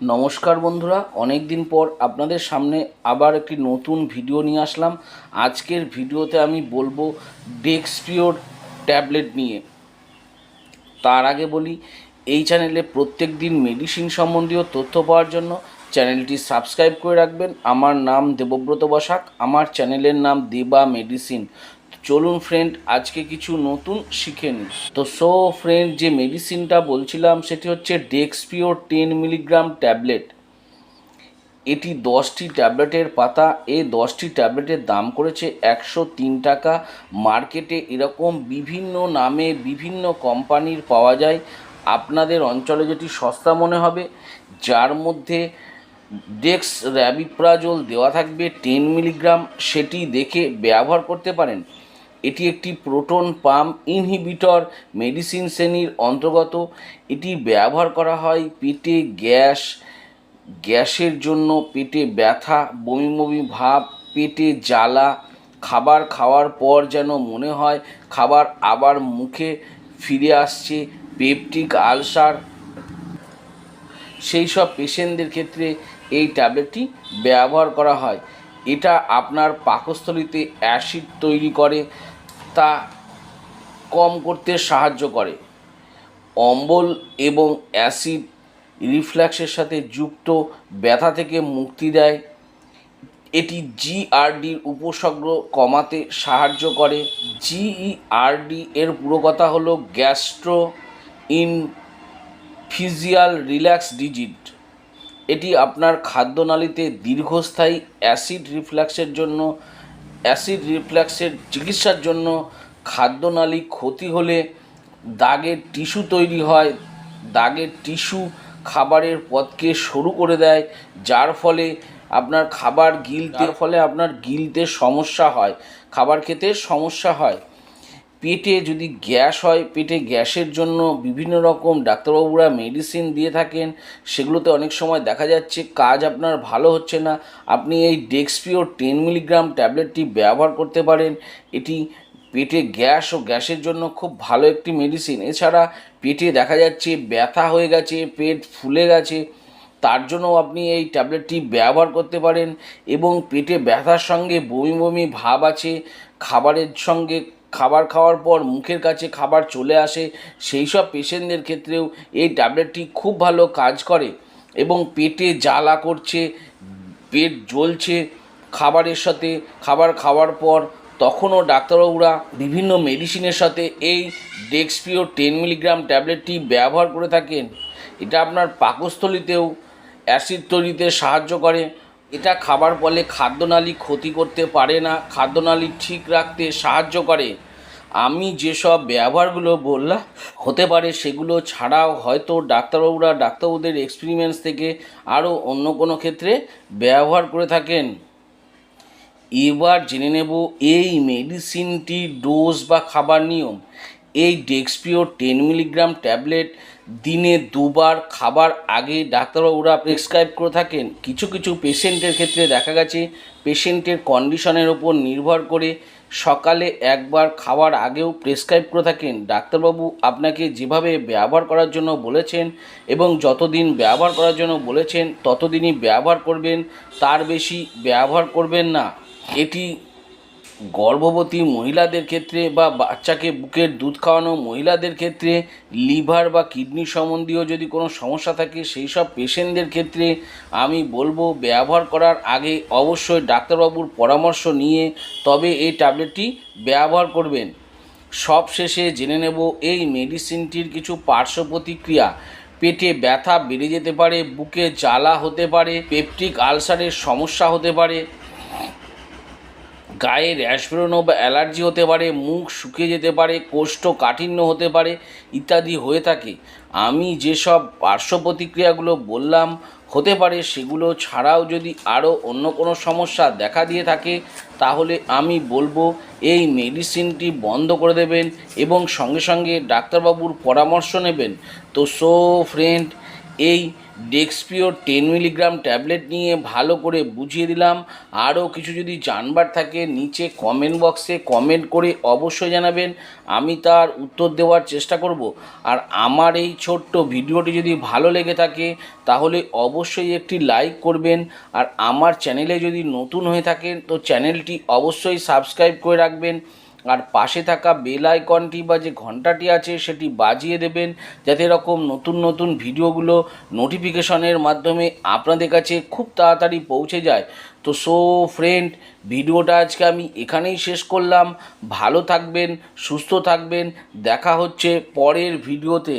নমস্কার বন্ধুরা, অনেক দিন পর আপনাদের সামনে আবার একটি নতুন ভিডিও নিয়ে আসলাম। আজকের ভিডিওতে আমি বলবো ডেক্সপিওর ট্যাবলেট নিয়ে। তার আগে বলি, এই চ্যানেলে প্রত্যেক দিন মেডিসিন সম্বন্ধীয় তথ্য পাওয়ার জন্য চ্যানেলটি সাবস্ক্রাইব করে রাখবেন। আমার নাম দেবব্রত বসাক, আমার চ্যানেলের নাম দেবা মেডিসিন। চলুন ফ্রেন্ড, আজকে কিছু নতুন শিখে নিই। তো ফ্রেন্ড, যে মেডিসিনটা বলছিলাম সেটি হচ্ছে ডেক্সপিওর 10 মিলিগ্রাম ট্যাবলেট। এটি 10টি ট্যাবলেটের পাতা। এই 10টি ট্যাবলেটের দাম করেছে 103 টাকা। মার্কেটে এরকম বিভিন্ন নামে বিভিন্ন কোম্পানির পাওয়া যায়। আপনাদের অঞ্চলে যেটি সস্তা মনে হবে, যার মধ্যে ডেক্স র্যাবিপ্রাজোল দেওয়া থাকবে 10 মিলিগ্রাম, সেটি দেখে ব্যবহার করতে পারেন। এটি একটি প্রোটন পাম্প ইনহিবিটর মেডিসিন শ্রেণীর অন্তর্গত। এটি ব্যবহার করা হয় পেটে গ্যাসের জন্য, পেটে ব্যথা, বমি বমি ভাব, পেটে জ্বালা, খাবার খাওয়ার পর যেন মনে হয় খাবার আবার মুখে ফিরে আসছে, পেপটিক আলসার, সেই সব পেশেন্টদের ক্ষেত্রে এই ট্যাবলেটটি ব্যবহার করা হয়। এটা আপনার পাকস্থলীতে অ্যাসিড তৈরি করে, তা কম করতে সাহায্য করে। অম্বল এবং অ্যাসিড রিফ্লাক্সের সাথে যুক্ত ব্যথা থেকে মুক্তি দেয়। এটি জিআরডির উপসর্গ কমাতে সাহায্য করে। জিইআরডি এর পুরো কথা হলো গ্যাস্ট্রো ইনফিজিয়াল রিল্যাক্স ডিজিট। এটি আপনার খাদ্যনালীতে দীর্ঘস্থায়ী অ্যাসিড রিফ্লাক্সের চিকিৎসার জন্য। খাদ্যনালী ক্ষতি হলে দাগের টিস্যু তৈরি হয়। দাগের টিস্যু খাবারের পথকে সরু করে দেয়, যার ফলে আপনার গিলতে সমস্যা হয়, খাবার খেতে সমস্যা হয়। পেটে যদি গ্যাস হয়, পেটে গ্যাসের জন্য বিভিন্ন রকম ডাক্তারবাবুরা মেডিসিন দিয়ে থাকেন। সেগুলোতে অনেক সময় দেখা যাচ্ছে কাজ আপনার ভালো হচ্ছে না। আপনি এই ডেক্সপিওর 10 মিলিগ্রাম ট্যাবলেটটি ব্যবহার করতে পারেন। এটি পেটে গ্যাস ও গ্যাসের জন্য খুব ভালো একটি মেডিসিন। এছাড়া পেটে দেখা যাচ্ছে ব্যথা হয়ে গেছে, পেট ফুলে গেছে, তার জন্য আপনি এই ট্যাবলেটটি ব্যবহার করতে পারেন। এবং পেটে ব্যথার সঙ্গে বমি বমি ভাব আছে, খাবার খাওয়ার পর মুখের কাছে খাবার চলে আসে, সেই সব পেশেন্টদের ক্ষেত্রেও এই ট্যাবলেটটি খুব ভালো কাজ করে। এবং পেটে জ্বালা করছে, পেট জ্বলছে খাবার খাওয়ার পর, তখনও ডাক্তারবাবুরা বিভিন্ন মেডিসিনের সাথে এই ডেক্সপিওর 10 মিলিগ্রাম ট্যাবলেটটি ব্যবহার করে থাকেন। এটা আপনার পাকস্থলীতেও অ্যাসিড তৈরিতে সাহায্য করে। এটা খাবার ফলে খাদ্যনালী ক্ষতি করতে পারে না, খাদ্যনালী ঠিক রাখতে সাহায্য করে। আমি যেসব ব্যবহারগুলো বললাম, হতে পারে সেগুলো ছাড়াও হয়তো ডাক্তারবাবুদের এক্সপেরিমেন্টস থেকে আরও অন্য কোনো ক্ষেত্রে ব্যবহার করে থাকেন। এবার জেনে নেব এই মেডিসিনটির ডোজ বা খাবার নিয়ম। এই ডেক্সপিওর 10 মিলিগ্রাম ট্যাবলেট দিনে 2বার খাবার আগে ডাক্তারবাবুরা প্রেসক্রাইব করে থাকেন। কিছু কিছু পেশেন্টের ক্ষেত্রে দেখা গেছে পেশেন্টের কন্ডিশনের ওপর নির্ভর করে সকালে একবার খাওয়ার আগেও প্রেসক্রাইব করে থাকেন। ডাক্তারবাবু আপনাকে যেভাবে ব্যবহার করার জন্য বলেছেন এবং যতদিন ব্যবহার করার জন্য বলেছেন ততদিনই ব্যবহার করবেন, তার বেশি ব্যবহার করবেন না। এটি গর্ভবতী মহিলাদের ক্ষেত্রে বা বাচ্চাকে বুকের দুধ খাওয়ানো মহিলাদের ক্ষেত্রে, লিভার বা কিডনি সম্বন্ধীয় যদি কোনো সমস্যা থাকে সেই সব পেশেন্টদের ক্ষেত্রে আমি বলবো ব্যবহার করার আগে অবশ্যই ডাক্তারবাবুর পরামর্শ নিয়ে তবে এই ট্যাবলেটটি ব্যবহার করবেন। সব শেষে জেনে নেব এই মেডিসিনটির কিছু পার্শ্ব প্রতিক্রিয়া। পেটে ব্যথা বেড়ে যেতে পারে, বুকে জ্বালা হতে পারে, পেপটিক আলসারের সমস্যা হতে পারে, গায়ে র্যাশ বেরোনো বা অ্যালার্জি হতে পারে, মুখ শুকিয়ে যেতে পারে, কোষ্ঠকাঠিন্য হতে পারে ইত্যাদি হয়ে থাকে। আমি যেসব পার্শ্ব প্রতিক্রিয়াগুলো বললাম হতে পারে, সেগুলো ছাড়াও যদি আরও অন্য কোনো সমস্যা দেখা দিয়ে থাকে তাহলে আমি বলবো এই মেডিসিনটি বন্ধ করে দেবেন এবং সঙ্গে সঙ্গে ডাক্তারবাবুর পরামর্শ নেবেন। তো ফ্রেন্ড, এই ডেক্সপিওর 10 মিলিগ্রাম ট্যাবলেট নিয়ে ভালো করে বুঝিয়ে দিলাম। আরও কিছু যদি জানবার থাকে নিচে কমেন্ট বক্সে কমেন্ট করে অবশ্যই জানাবেন, আমি তার উত্তর দেওয়ার চেষ্টা করব। আর আমার এই ছোট্ট ভিডিওটি যদি ভালো লেগে থাকে তাহলে অবশ্যই একটি লাইক করবেন। আর আমার চ্যানেলে যদি নতুন হয়ে থাকেন তো চ্যানেলটি অবশ্যই সাবস্ক্রাইব করে রাখবেন। আর পাশে থাকা বেল আইকনটি বা যে ঘন্টাটি আছে সেটি বাজিয়ে দেবেন, যাতে এরকম নতুন নতুন ভিডিওগুলো নোটিফিকেশনের মাধ্যমে আপনাদের কাছে খুব তাড়াতাড়ি পৌঁছে যায়। তো ফ্রেন্ড, ভিডিওটা আজকে আমি এখানেই শেষ করলাম। ভালো থাকবেন, সুস্থ থাকবেন, দেখা হচ্ছে পরের ভিডিওতে।